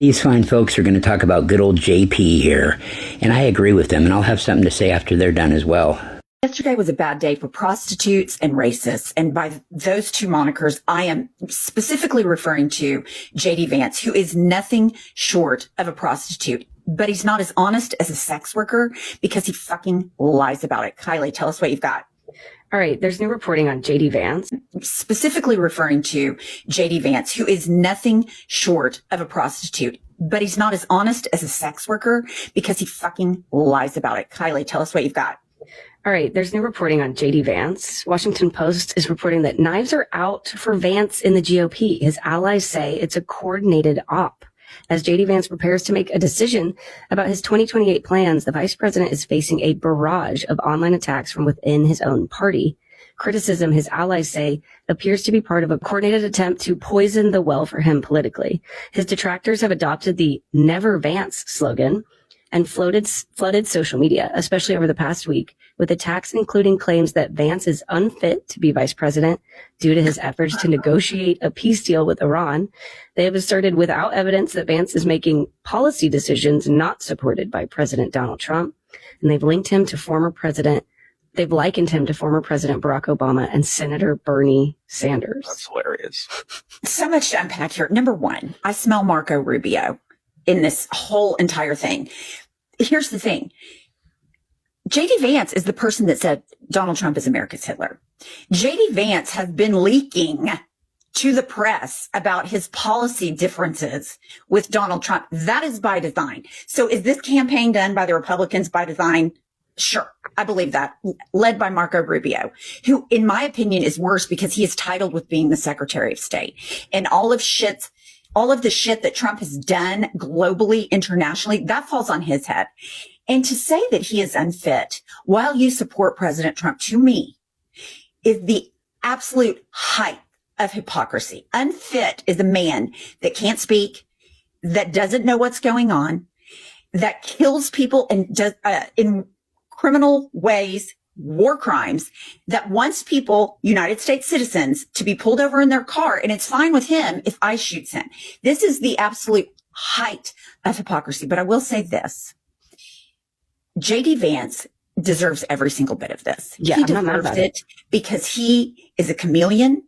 These fine folks are going to talk about good old JP here, and I agree with them, and I'll have something to say after they're done as well. Yesterday was a bad day for prostitutes and racists, and by those two monikers, I am specifically referring to J.D. Vance, who is nothing short of a prostitute, but he's not as honest as a sex worker because he fucking lies about it. Kylie, tell us what you've got. All right, there's new reporting on J.D. Vance. Specifically referring to J.D. Vance, who is nothing short of a prostitute, but he's not as honest as a sex worker because he fucking lies about it. Kylie, tell us what you've got. All right, there's new reporting on J.D. Vance. Washington Post is reporting that knives are out for Vance in the GOP. His allies say it's a coordinated op. As J.D. Vance prepares to make a decision about his 2028 plans, the vice president is facing a barrage of online attacks from within his own party. Criticism, his allies say, appears to be part of a coordinated attempt to poison the well for him politically. His detractors have adopted the Never Vance slogan and flooded social media, especially over the past week, with attacks including claims that Vance is unfit to be vice president due to his efforts to negotiate a peace deal with Iran. They have asserted without evidence that Vance is making policy decisions not supported by President Donald Trump, and they've likened him to former President Barack Obama and Senator Bernie Sanders. That's hilarious. So much to unpack here. Number one, I smell Marco Rubio in this whole entire thing. Here's the thing. J.D. Vance is the person that said Donald Trump is America's Hitler. J.D. Vance has been leaking to the press about his policy differences with Donald Trump. That is by design. So is this campaign done by the Republicans by design? Sure. I believe that. Led by Marco Rubio, who, in my opinion, is worse because he is titled with being the Secretary of State. And all of the shit that Trump has done globally, internationally, that falls on his head. And to say that he is unfit while you support President Trump, to me, is the absolute height of hypocrisy. Unfit is a man that can't speak, that doesn't know what's going on, that kills people and does in criminal ways, war crimes, that wants people, United States citizens, to be pulled over in their car, and it's fine with him if I shoot him. This is the absolute height of hypocrisy. But I will say this. J.D. Vance deserves every single bit of this. Yeah, he deserves it because he is a chameleon.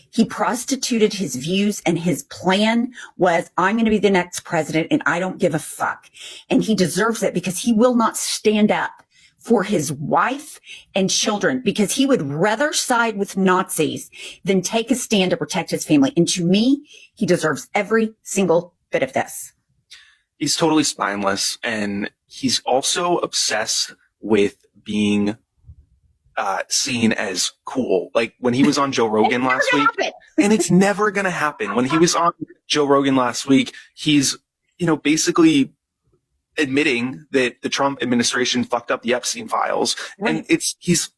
He prostituted his views, and his plan was, I'm going to be the next president and I don't give a fuck. And he deserves it because he will not stand up for his wife and children, because he would rather side with Nazis than take a stand to protect his family. And to me, he deserves every single bit of this. He's totally spineless, and he's also obsessed with being seen as cool. Like when he was on Joe Rogan last week, and it's never going to happen. When he was on Joe Rogan last week, he's, basically admitting that the Trump administration fucked up the Epstein files, and he's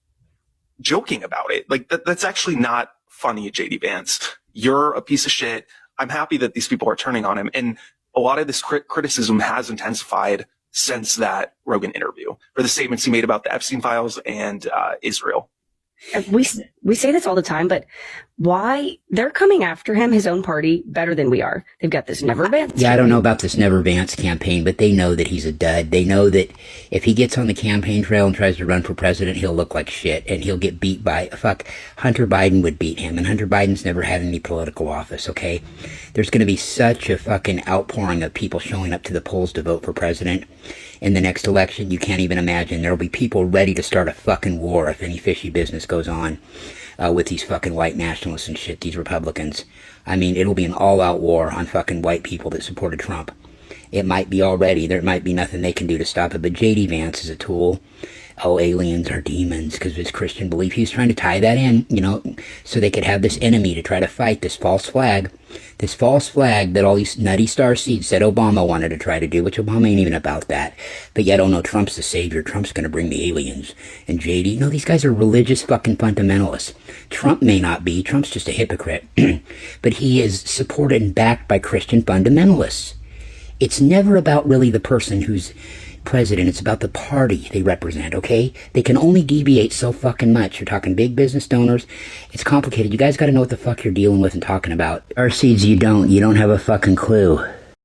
joking about it. Like that's actually not funny, JD Vance. You're a piece of shit. I'm happy that these people are turning on him, and a lot of this criticism has intensified since that Rogan interview for the statements he made about the Epstein files and Israel. We say this all the time, but why they're coming after him, his own party, better than we are. They've got this Never Vance. Yeah, I don't know about this Never Vance campaign, but they know that he's a dud. They know that if he gets on the campaign trail and tries to run for president, he'll look like shit, and he'll get beat by, Hunter Biden would beat him, and Hunter Biden's never had any political office, okay? There's going to be such a fucking outpouring of people showing up to the polls to vote for president in the next election, you can't even imagine. There'll be people ready to start a fucking war if any fishy business goes on with these fucking white nationalists and shit, these Republicans. I mean, it'll be an all-out war on fucking white people that supported Trump. It might be already. There might be nothing they can do to stop it, but J.D. Vance is a tool. Oh, aliens are demons because of his Christian belief. He was trying to tie that in, so they could have this enemy to try to fight this false flag. This false flag that all these nutty starseeds said Obama wanted to try to do, which Obama ain't even about that. But yet, oh no, Trump's the savior. Trump's going to bring the aliens. And JD, no, these guys are religious fucking fundamentalists. Trump may not be. Trump's just a hypocrite. But he is supported and backed by Christian fundamentalists. It's never about really the person who's president. It's about the party they represent, okay? They can only deviate so fucking much. You're talking big business donors. It's complicated. You guys got to know what the fuck you're dealing with and talking about. Our seeds, you don't have a fucking clue.